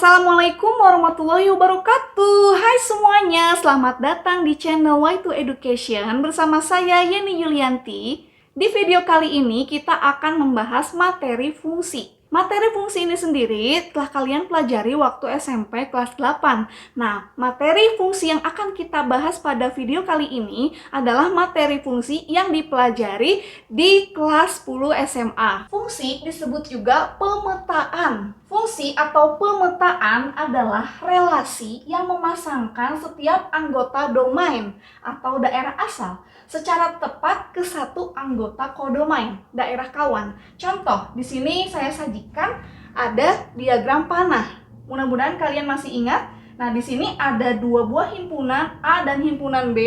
Assalamualaikum warahmatullahi wabarakatuh. Hai semuanya, selamat datang di channel Y2 Education bersama saya Yeni Yulianti. Di video kali ini kita akan membahas materi fungsi. Materi fungsi ini sendiri telah kalian pelajari waktu SMP kelas 8. Nah, materi fungsi yang akan kita bahas pada video kali ini adalah materi fungsi yang dipelajari di kelas 10 SMA. Fungsi disebut juga pemetaan. Fungsi atau pemetaan adalah relasi yang memasangkan setiap anggota domain atau daerah asal secara tepat ke satu anggota kodomain, daerah kawan. Contoh, di sini saya sajikan ada diagram panah. Mudah-mudahan kalian masih ingat. Nah, di sini ada dua buah himpunan A dan himpunan B.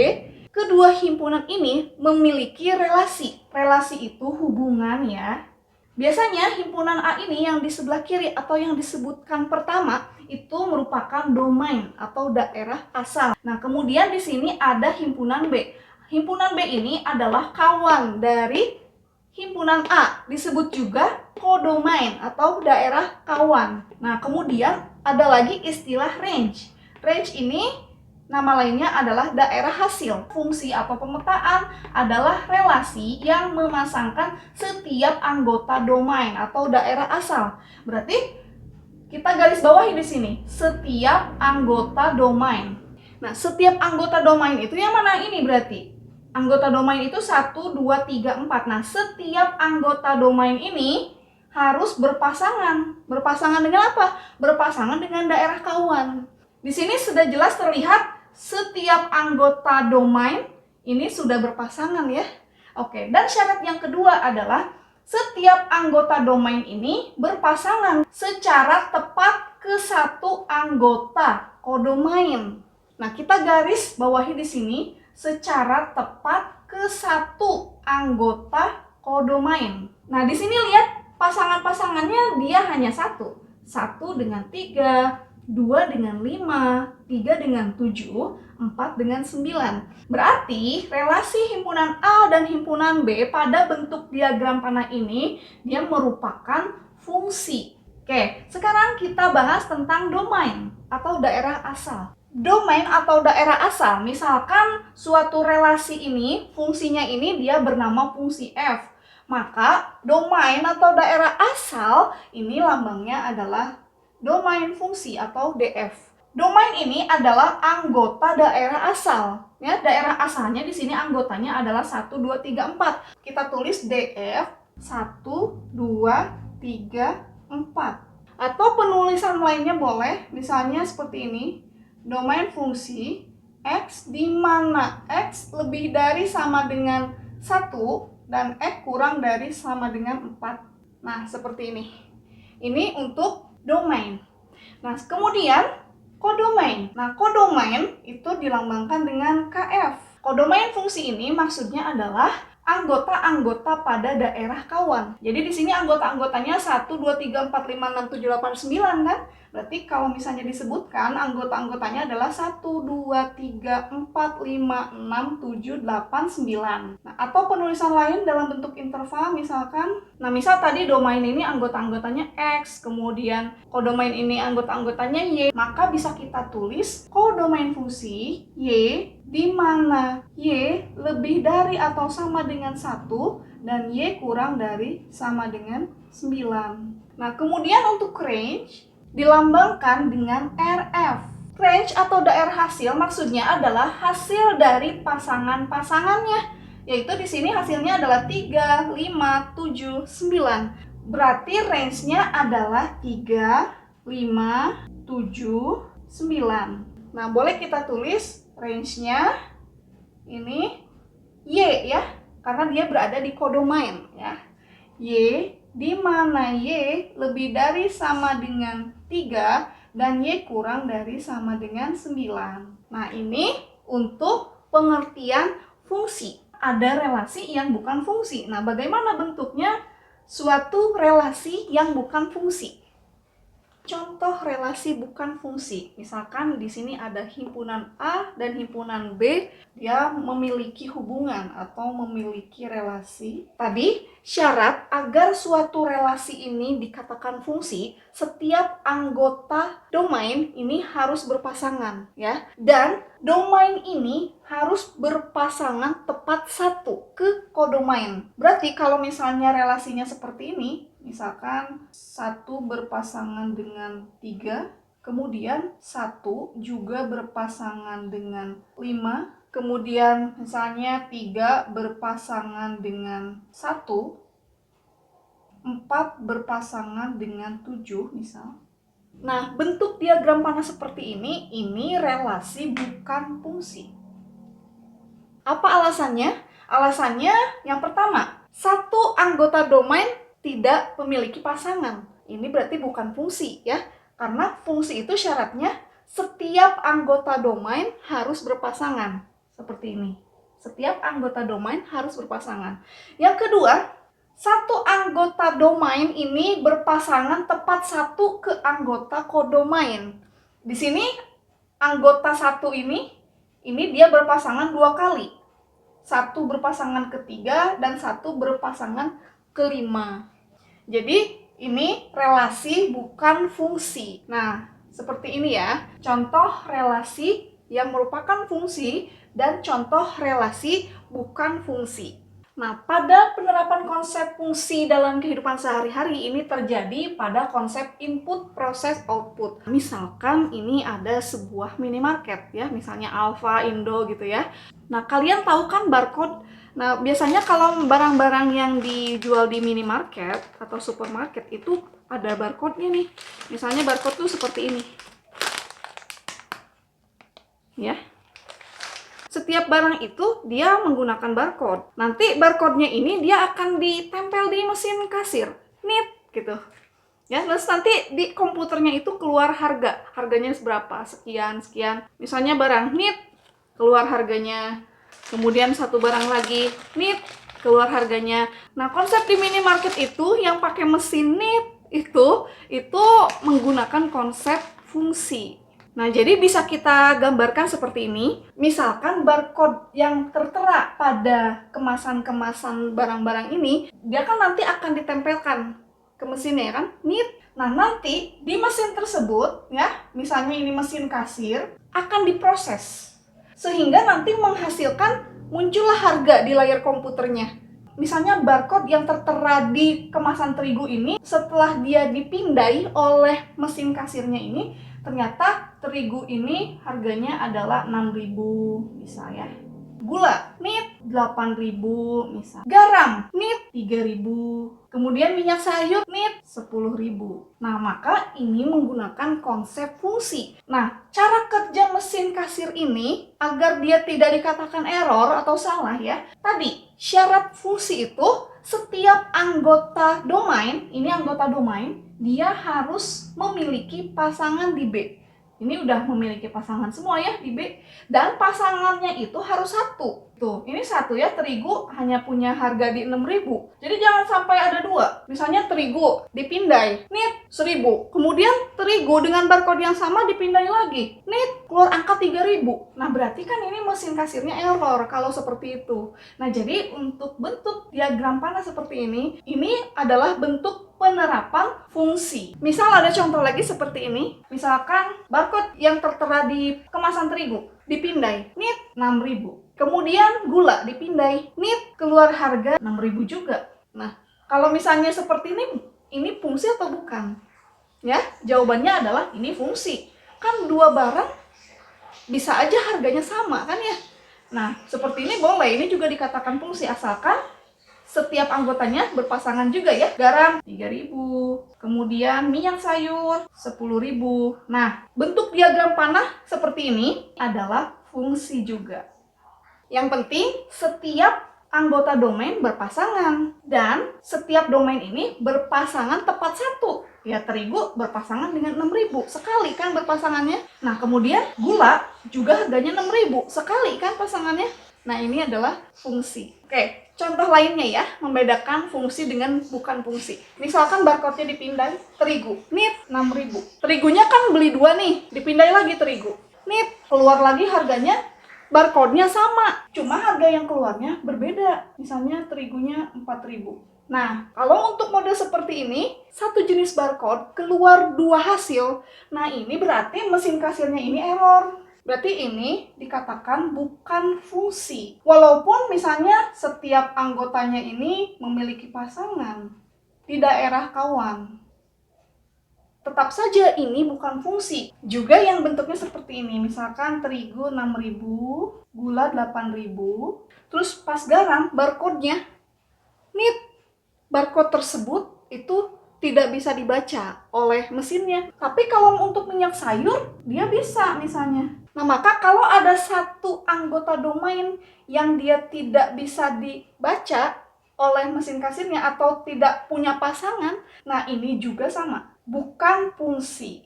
Kedua himpunan ini memiliki relasi. Relasi itu hubungan ya. Biasanya himpunan A ini yang di sebelah kiri atau yang disebutkan pertama itu merupakan domain atau daerah asal. Nah, kemudian di sini ada himpunan B. Himpunan B ini adalah kawan dari himpunan A, disebut juga kodomain atau daerah kawan. Nah, kemudian ada lagi istilah range. Range ini nama lainnya adalah daerah hasil. Fungsi atau pemetaan adalah relasi yang memasangkan setiap anggota domain atau daerah asal. Berarti kita garis bawahi di sini, setiap anggota domain. Nah, setiap anggota domain itu yang mana ini berarti? Anggota domain itu 1, 2, 3, 4. Nah, setiap anggota domain ini harus berpasangan. Berpasangan dengan apa? Berpasangan dengan daerah kawan. Di sini sudah jelas terlihat setiap anggota domain ini sudah berpasangan ya. Oke, dan syarat yang kedua adalah setiap anggota domain ini berpasangan secara tepat ke satu anggota kodomain. Nah, kita garis bawahi di sini secara tepat ke satu anggota kodomain. Nah, di sini lihat pasangan-pasangannya dia hanya satu. 1 dengan 3, 2 dengan 5, 3 dengan 7, 4 dengan 9. Berarti relasi himpunan A dan himpunan B pada bentuk diagram panah ini dia merupakan fungsi. Oke, sekarang kita bahas tentang domain atau daerah asal. Domain atau daerah asal, misalkan suatu relasi ini, fungsinya ini dia bernama fungsi F. Maka domain atau daerah asal ini lambangnya adalah domain fungsi atau DF. Domain ini adalah anggota daerah asal. Ya, daerah asalnya di sini anggotanya adalah 1, 2, 3, 4. Kita tulis DF 1, 2, 3, 4. Atau penulisan lainnya boleh, misalnya seperti ini. Domain fungsi X di mana X lebih dari sama dengan 1 dan X kurang dari sama dengan 4. Nah, seperti ini. Ini untuk domain. Nah, kemudian kodomain. Nah, kodomain itu dilambangkan dengan KF. Kodomain fungsi ini maksudnya adalah anggota-anggota pada daerah kawan. Jadi di sini anggota-anggotanya 1, 2, 3, 4, 5, 6, 7, 8, 9 kan? Berarti kalau misalnya disebutkan anggota-anggotanya adalah 1, 2, 3, 4, 5, 6, 7, 8, 9. Nah, atau penulisan lain dalam bentuk interval misalkan. Nah, misal tadi domain ini anggota-anggotanya X, kemudian kodomain ini anggota-anggotanya Y, maka bisa kita tulis kodomain fungsi Y di mana Y lebih dari atau sama dengan 1 dan Y kurang dari sama dengan 9. Nah, kemudian untuk range dilambangkan dengan RF. Range atau daerah hasil maksudnya adalah hasil dari pasangan-pasangannya. Yaitu di sini hasilnya adalah 3, 5, 7, 9. Berarti range-nya adalah 3, 5, 7, 9. Nah, boleh kita tulis range-nya ini Y ya, karena dia berada di kodomain ya. Y di mana Y lebih dari sama dengan 3 dan Y kurang dari sama dengan 9. Nah, ini untuk pengertian fungsi. Ada relasi yang bukan fungsi. Nah, bagaimana bentuknya suatu relasi yang bukan fungsi? contoh relasi bukan fungsi. Misalkan di sini ada himpunan A dan himpunan B, dia memiliki hubungan atau memiliki relasi. Tadi syarat agar suatu relasi ini dikatakan fungsi, setiap anggota domain ini harus berpasangan ya. Dan domain ini harus berpasangan tepat satu ke kodomain. Berarti kalau misalnya relasinya seperti ini, misalkan 1 berpasangan dengan 3, kemudian 1 juga berpasangan dengan 5, kemudian misalnya 3 berpasangan dengan 1, 4 berpasangan dengan 7 misal. Nah, bentuk diagram panah seperti ini relasi bukan fungsi. Apa alasannya? Alasannya yang pertama, satu anggota domain tidak memiliki pasangan. Ini berarti bukan fungsi ya. Karena fungsi itu syaratnya setiap anggota domain harus berpasangan. Seperti ini. Setiap anggota domain harus berpasangan. Yang kedua, satu anggota domain ini berpasangan tepat satu ke anggota kodomain. Di sini anggota satu ini dia berpasangan 2 kali. 1 berpasangan ke-3 dan 1 berpasangan ke-5. Jadi ini relasi bukan fungsi. Nah, seperti ini ya. Contoh relasi yang merupakan fungsi dan contoh relasi bukan fungsi. Nah, pada penerapan konsep fungsi dalam kehidupan sehari-hari ini terjadi pada konsep input, proses, output. Misalkan ini ada sebuah minimarket ya, misalnya Alfa, Indo gitu ya. Nah, kalian tahu kan barcode? Nah, biasanya kalau barang-barang yang dijual di minimarket atau supermarket itu ada barcode-nya nih. Misalnya barcode tuh seperti ini. Ya. Setiap barang itu dia menggunakan barcode. Nanti barcode-nya ini dia akan ditempel di mesin kasir. Nit gitu. Ya, terus nanti di komputernya itu keluar harga. Harganya seberapa? Sekian, sekian. Misalnya barang nit, keluar harganya. Kemudian satu barang lagi, nit, keluar harganya. Nah, konsep di minimarket itu yang pakai mesin nit itu menggunakan konsep fungsi. Nah, jadi bisa kita gambarkan seperti ini. Misalkan barcode yang tertera pada kemasan-kemasan barang-barang ini, dia kan nanti akan ditempelkan ke mesinnya ya kan, nit. Nah, nanti di mesin tersebut ya, misalnya ini mesin kasir, akan diproses. Sehingga nanti menghasilkan muncullah harga di layar komputernya. Misalnya barcode yang tertera di kemasan terigu ini, setelah dia dipindai oleh mesin kasirnya ini, ternyata terigu ini harganya adalah 6.000 misal ya. Gula, nit 8.000 misal. Garam, nit 3.000. Kemudian minyak sayur, nit 10.000. Nah, maka ini menggunakan konsep fungsi. Nah, cara kerja mesin kasir ini agar dia tidak dikatakan error atau salah ya. Tadi, syarat fungsi itu setiap anggota domain, ini anggota domain, dia harus memiliki pasangan di B. Ini udah memiliki pasangan semua ya di B. Dan pasangannya itu harus satu. Tuh, ini satu ya, terigu hanya punya harga di 6.000. Jadi jangan sampai ada dua. Misalnya terigu dipindai, nit 1.000. Kemudian terigu dengan barcode yang sama dipindai lagi, nit keluar angka 3.000. Nah, berarti kan ini mesin kasirnya error kalau seperti itu. Nah, jadi untuk bentuk diagram panah seperti ini adalah bentuk penerapan fungsi. Misal ada contoh lagi seperti ini. Misalkan barcode yang tertera di kemasan terigu dipindai, nit 6.000. Kemudian gula dipindai, nit keluar harga 6.000 juga. Nah, kalau misalnya seperti ini fungsi atau bukan? Ya, jawabannya adalah ini fungsi. Kan dua barang bisa aja harganya sama kan ya. Nah, seperti ini boleh, ini juga dikatakan fungsi asalkan setiap anggotanya berpasangan juga ya. Garam 3.000, kemudian minyak sayur 10.000. Nah, bentuk diagram panah seperti ini adalah fungsi juga. Yang penting setiap anggota domain berpasangan dan setiap domain ini berpasangan tepat satu. Ya, terigu berpasangan dengan 6.000 sekali kan berpasangannya. Nah, kemudian gula juga harganya 6.000 sekali kan pasangannya. Nah, ini adalah fungsi. Oke, contoh lainnya ya, membedakan fungsi dengan bukan fungsi. Misalkan barcode-nya dipindai, terigu. Nih, 6.000. Terigunya kan beli 2 nih, dipindai lagi terigu. Nih, keluar lagi harganya, barcode-nya sama. Cuma harga yang keluarnya berbeda. Misalnya terigunya 4.000. Nah, kalau untuk model seperti ini, satu jenis barcode keluar 2 hasil. Nah, ini berarti mesin kasirnya ini error. Berarti ini dikatakan bukan fungsi. Walaupun misalnya setiap anggotanya ini memiliki pasangan di daerah kawan. Tetap saja ini bukan fungsi. Juga yang bentuknya seperti ini. Misalkan terigu 6.000, gula 8.000. Terus pas garam, barcode-nya. Nih, barcode tersebut itu tidak bisa dibaca oleh mesinnya. Tapi kalau untuk minyak sayur, dia bisa misalnya. Nah, maka kalau ada satu anggota domain yang dia tidak bisa dibaca oleh mesin kasirnya atau tidak punya pasangan, nah ini juga sama, bukan fungsi.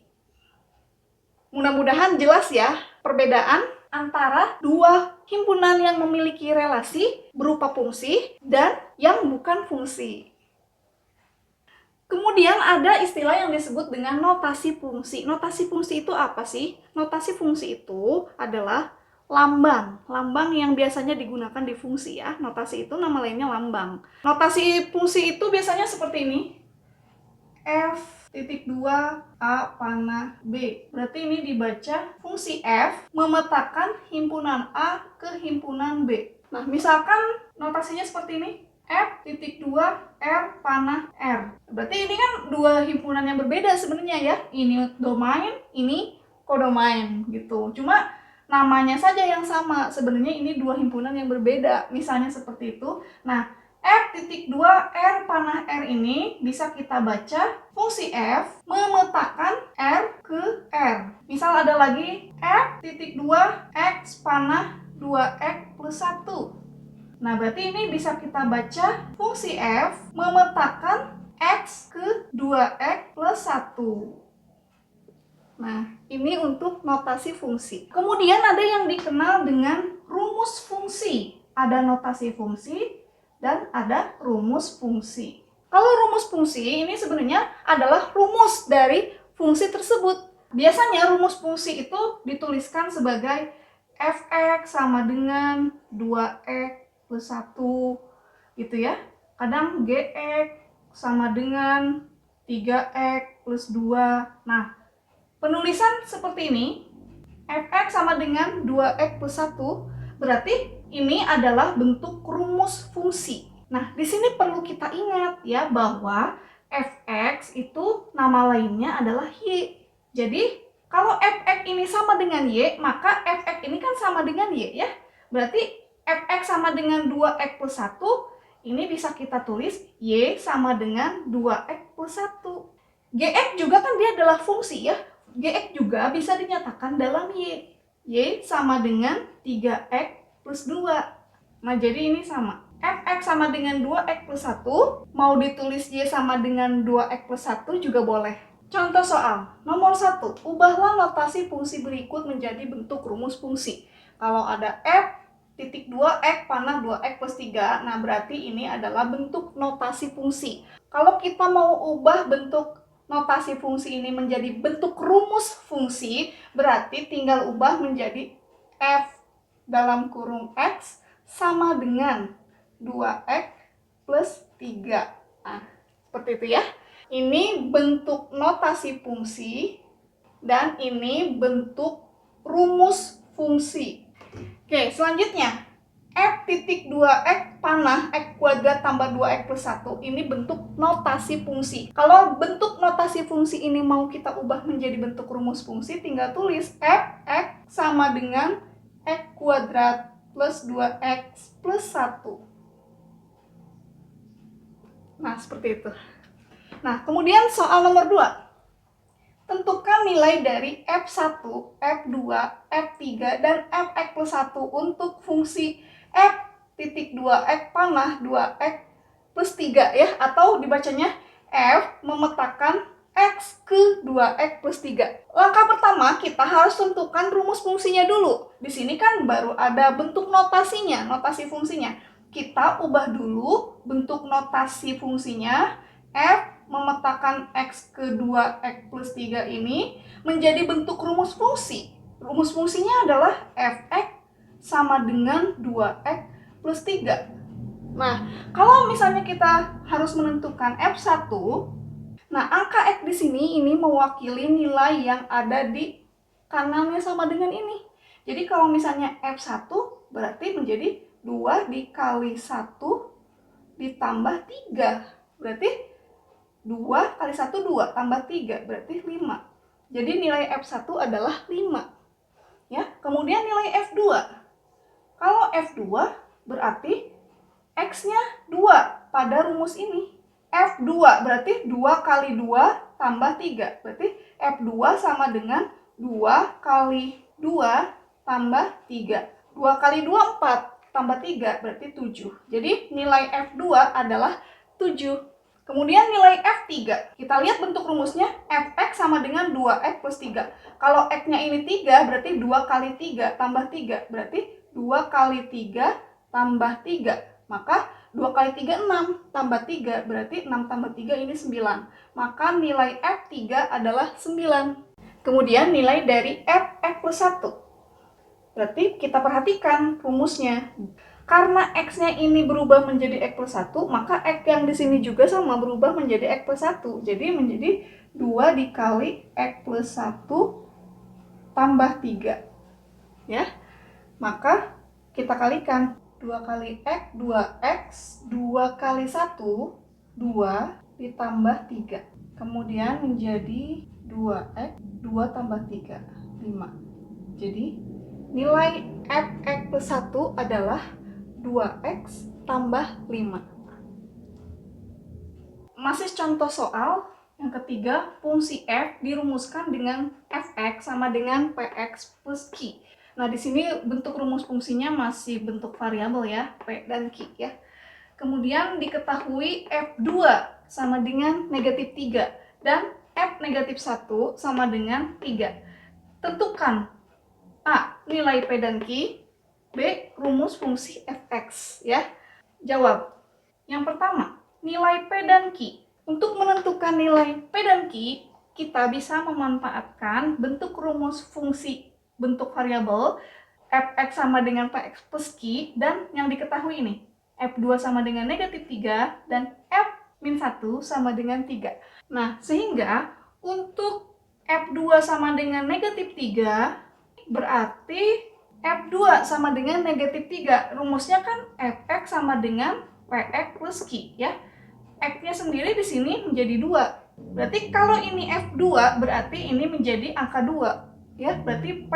Mudah-mudahan jelas ya perbedaan antara dua himpunan yang memiliki relasi berupa fungsi dan yang bukan fungsi. Kemudian ada istilah yang disebut dengan notasi fungsi. Notasi fungsi itu apa sih? Notasi fungsi itu adalah lambang yang biasanya digunakan di fungsi ya. Notasi itu nama lainnya lambang. Notasi fungsi itu biasanya seperti ini. F.2 A panah B. Berarti ini dibaca fungsi F memetakan himpunan A ke himpunan B. Nah, misalkan notasinya seperti ini. F.2 R panah R. Berarti ini kan dua himpunan yang berbeda sebenarnya ya. Ini domain, ini kodomain gitu. Cuma namanya saja yang sama. Sebenarnya ini dua himpunan yang berbeda. Misalnya seperti itu. Nah, F.2 R panah R ini bisa kita baca fungsi F memetakan R ke R. Misal ada lagi F.2 X panah 2X plus 1. Nah, berarti ini bisa kita baca fungsi F memetakan X ke 2X plus 1. Nah, ini untuk notasi fungsi. Kemudian ada yang dikenal dengan rumus fungsi. Ada notasi fungsi dan ada rumus fungsi. Kalau rumus fungsi ini sebenarnya adalah rumus dari fungsi tersebut. Biasanya rumus fungsi itu dituliskan sebagai f(x) sama dengan 2x plus 1 gitu ya. Kadang gx sama dengan 3x plus 2. Nah, penulisan seperti ini, fx sama dengan 2x plus 1, berarti ini adalah bentuk rumus fungsi. Nah, di sini perlu kita ingat ya bahwa fx itu nama lainnya adalah y. Jadi, kalau fx ini sama dengan y, maka fx ini kan sama dengan y ya. Berarti fx sama dengan 2x plus 1, ini bisa kita tulis y sama dengan 2x plus 1. Gx juga kan dia adalah fungsi ya. Gx juga bisa dinyatakan dalam y. Y sama dengan 3x plus 2. Nah, jadi ini sama. Fx sama dengan 2x plus 1, mau ditulis y sama dengan 2x plus 1 juga boleh. Contoh soal, nomor 1, ubahlah notasi fungsi berikut menjadi bentuk rumus fungsi. Kalau ada F.2x panah 2x plus 3, nah berarti ini adalah bentuk notasi fungsi. Kalau kita mau ubah bentuk notasi fungsi ini menjadi bentuk rumus fungsi, berarti tinggal ubah menjadi F dalam kurung X sama dengan 2x plus 3. Nah, seperti itu ya. Ini bentuk notasi fungsi dan ini bentuk rumus fungsi. Oke, selanjutnya F.2x panah X kuadrat tambah 2x plus 1. Ini bentuk notasi fungsi. Kalau bentuk notasi fungsi ini mau kita ubah menjadi bentuk rumus fungsi, tinggal tulis Fx sama dengan X kuadrat plus 2x plus 1. Nah, seperti itu. Nah, kemudian soal nomor 2. Tentukan nilai dari F1, F2, F3, dan Fx plus 1 untuk fungsi F.2x panah 2x plus 3 ya, atau dibacanya F memetakan X ke 2x plus 3. Langkah pertama, kita harus tentukan rumus fungsinya dulu. Di sini kan baru ada bentuk notasinya, notasi fungsinya. Kita ubah dulu bentuk notasi fungsinya. F memetakan X ke 2X plus 3 ini menjadi bentuk rumus fungsi. Rumus fungsinya adalah Fx sama dengan 2X plus 3. Nah, kalau misalnya kita harus menentukan F1, nah angka X di sini ini mewakili nilai yang ada di kanannya sama dengan ini. Jadi kalau misalnya F1 berarti menjadi 2 dikali 1 ditambah 3. Berarti 2 kali 1 2 tambah 3 berarti 5. Jadi nilai F1 adalah 5. Ya, kemudian nilai F2. Kalau F2 berarti X-nya 2 pada rumus ini. F2 berarti 2 kali 2 tambah 3. Berarti F2 sama dengan 2 kali 2 tambah 3. 2 kali 2 4 tambah 3 berarti 7. Jadi nilai F2 adalah 7. Kemudian nilai F3, kita lihat bentuk rumusnya, Fx sama dengan 2x plus 3. Kalau x-nya ini 3, berarti 2 kali 3 tambah 3. Berarti 2 kali 3 tambah 3. Maka 2 kali 3, 6 tambah 3. Berarti 6 tambah 3 ini 9. Maka nilai F3 adalah 9. Kemudian nilai dari Fx plus 1. Berarti kita perhatikan rumusnya. Karena X-nya ini berubah menjadi X plus 1, maka X yang di sini juga sama berubah menjadi X plus 1. Jadi menjadi 2 dikali X plus 1 tambah 3. Ya. Maka kita kalikan 2 kali X, 2X, 2 kali 1, 2 ditambah 3. Kemudian menjadi 2X, 2 tambah 3, 5. Jadi nilai Fx plus 1 adalah 2x tambah 5. Masih contoh soal yang ketiga, fungsi f dirumuskan dengan fx sama dengan px plus q. Nah, di sini bentuk rumus fungsinya masih bentuk variabel ya, p dan q ya. Kemudian diketahui f2 sama dengan negatif 3 dan f negatif 1 sama dengan 3. Tentukan A. Nilai p dan q, B. Rumus fungsi fx ya. Jawab. Yang pertama, nilai p dan q. Untuk menentukan nilai p dan q, kita bisa memanfaatkan bentuk rumus fungsi bentuk variabel fx sama dengan px plus q dan yang diketahui ini f2 sama dengan negatif 3 dan f-1 sama dengan 3. Nah, sehingga untuk f2 sama dengan negatif 3 berarti F2 sama dengan negatif 3. Rumusnya kan Fx sama dengan Px plus Q ya. X-nya sendiri di sini menjadi 2. Berarti kalau ini F2 berarti ini menjadi angka 2. Ya, berarti P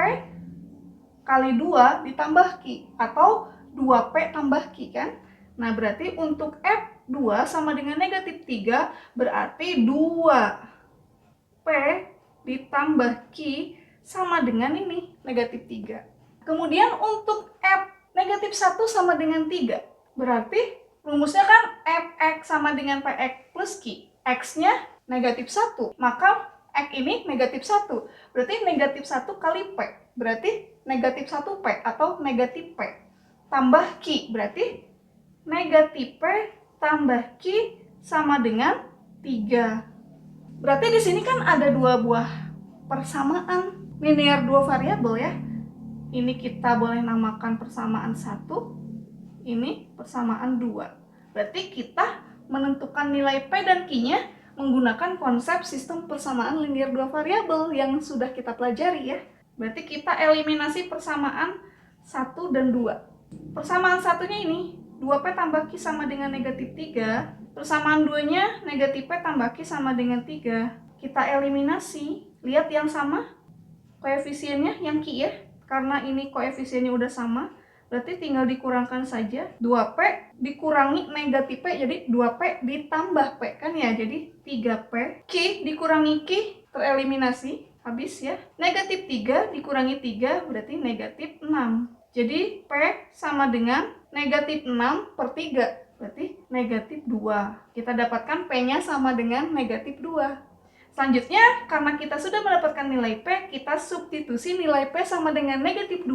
kali 2 ditambah Q atau 2P tambah Q kan. Nah, berarti untuk F2 sama dengan negatif 3 berarti 2P ditambah Q sama dengan ini negatif 3. Kemudian untuk F negatif 1 sama dengan 3. Berarti rumusnya kan Fx sama dengan Px plus Q. X-nya negatif 1. Maka X ini negatif 1. Berarti negatif 1 kali P. Berarti negatif 1P atau negatif P. Tambah Q. Berarti negatif P tambah Q sama dengan 3. Berarti di sini kan ada dua buah persamaan linear dua variabel ya. Ini kita boleh namakan persamaan 1, ini persamaan 2. Berarti kita menentukan nilai P dan Q-nya menggunakan konsep sistem persamaan linear dua variabel yang sudah kita pelajari ya. Berarti kita eliminasi persamaan 1 dan 2. Persamaan satunya ini, 2P tambah Q sama dengan negatif 3. Persamaan 2-nya negatif P tambah Q sama dengan 3. Kita eliminasi, lihat yang sama, koefisiennya yang Q ya. Karena ini koefisiennya udah sama, berarti tinggal dikurangkan saja. 2P dikurangi negatif P, jadi 2P ditambah P kan ya, jadi 3P. Q dikurangi Q, tereliminasi, habis ya. Negatif 3 dikurangi 3, berarti negatif 6. Jadi P sama dengan negatif 6 per 3, berarti negatif 2. Kita dapatkan P-nya sama dengan negatif 2. Selanjutnya, karena kita sudah mendapatkan nilai P, kita substitusi nilai P sama dengan negatif 2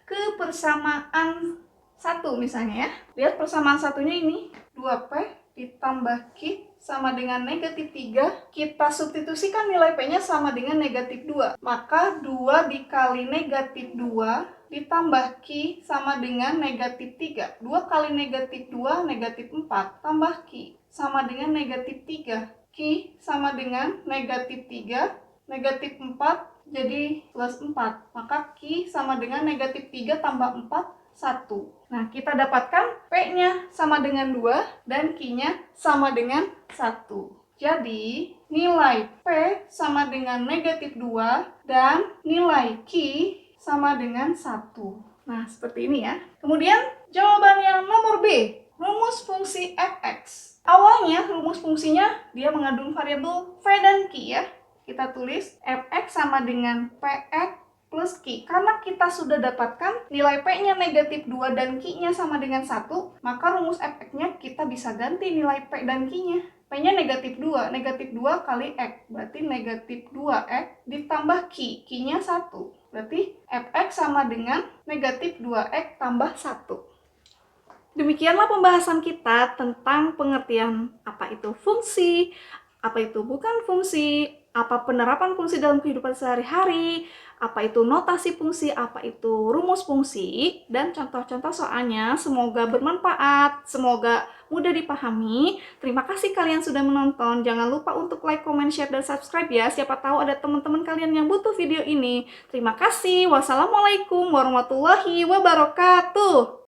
ke persamaan 1 misalnya ya. Lihat persamaan satunya ini, 2P ditambah Q sama dengan negatif 3. Kita substitusikan nilai P-nya sama dengan negatif 2. Maka 2 dikali negatif 2 ditambah Q sama dengan negatif 3. 2 kali negatif 2, negatif 4. Tambah Q sama dengan negatif 3. Q sama dengan negatif 3, negatif 4 jadi plus 4. Maka Q sama dengan negatif 3 tambah 4, 1. Nah, kita dapatkan P-nya sama dengan 2 dan Q-nya sama dengan 1. Jadi, nilai P sama dengan negatif 2 dan nilai Q sama dengan 1. Nah, seperti ini ya. Kemudian, jawaban yang nomor B, rumus fungsi f(x). Awalnya rumus fungsinya dia mengandung variabel V dan Q ya. Kita tulis f(x) sama dengan px plus Q. Karena kita sudah dapatkan nilai P-nya negatif 2 dan Q-nya sama dengan 1, maka rumus f(x)-nya kita bisa ganti nilai P dan Q-nya. P-nya negatif 2, negatif 2 kali X, berarti negatif 2X ditambah Q, Q-nya 1. Berarti f(x) sama dengan negatif 2X tambah 1. Demikianlah pembahasan kita tentang pengertian apa itu fungsi, apa itu bukan fungsi, apa penerapan fungsi dalam kehidupan sehari-hari, apa itu notasi fungsi, apa itu rumus fungsi, dan contoh-contoh soalnya. Semoga bermanfaat, semoga mudah dipahami. Terima kasih kalian sudah menonton. Jangan lupa untuk like, comment, share, dan subscribe ya. Siapa tahu ada teman-teman kalian yang butuh video ini. Terima kasih. Wassalamualaikum warahmatullahi wabarakatuh.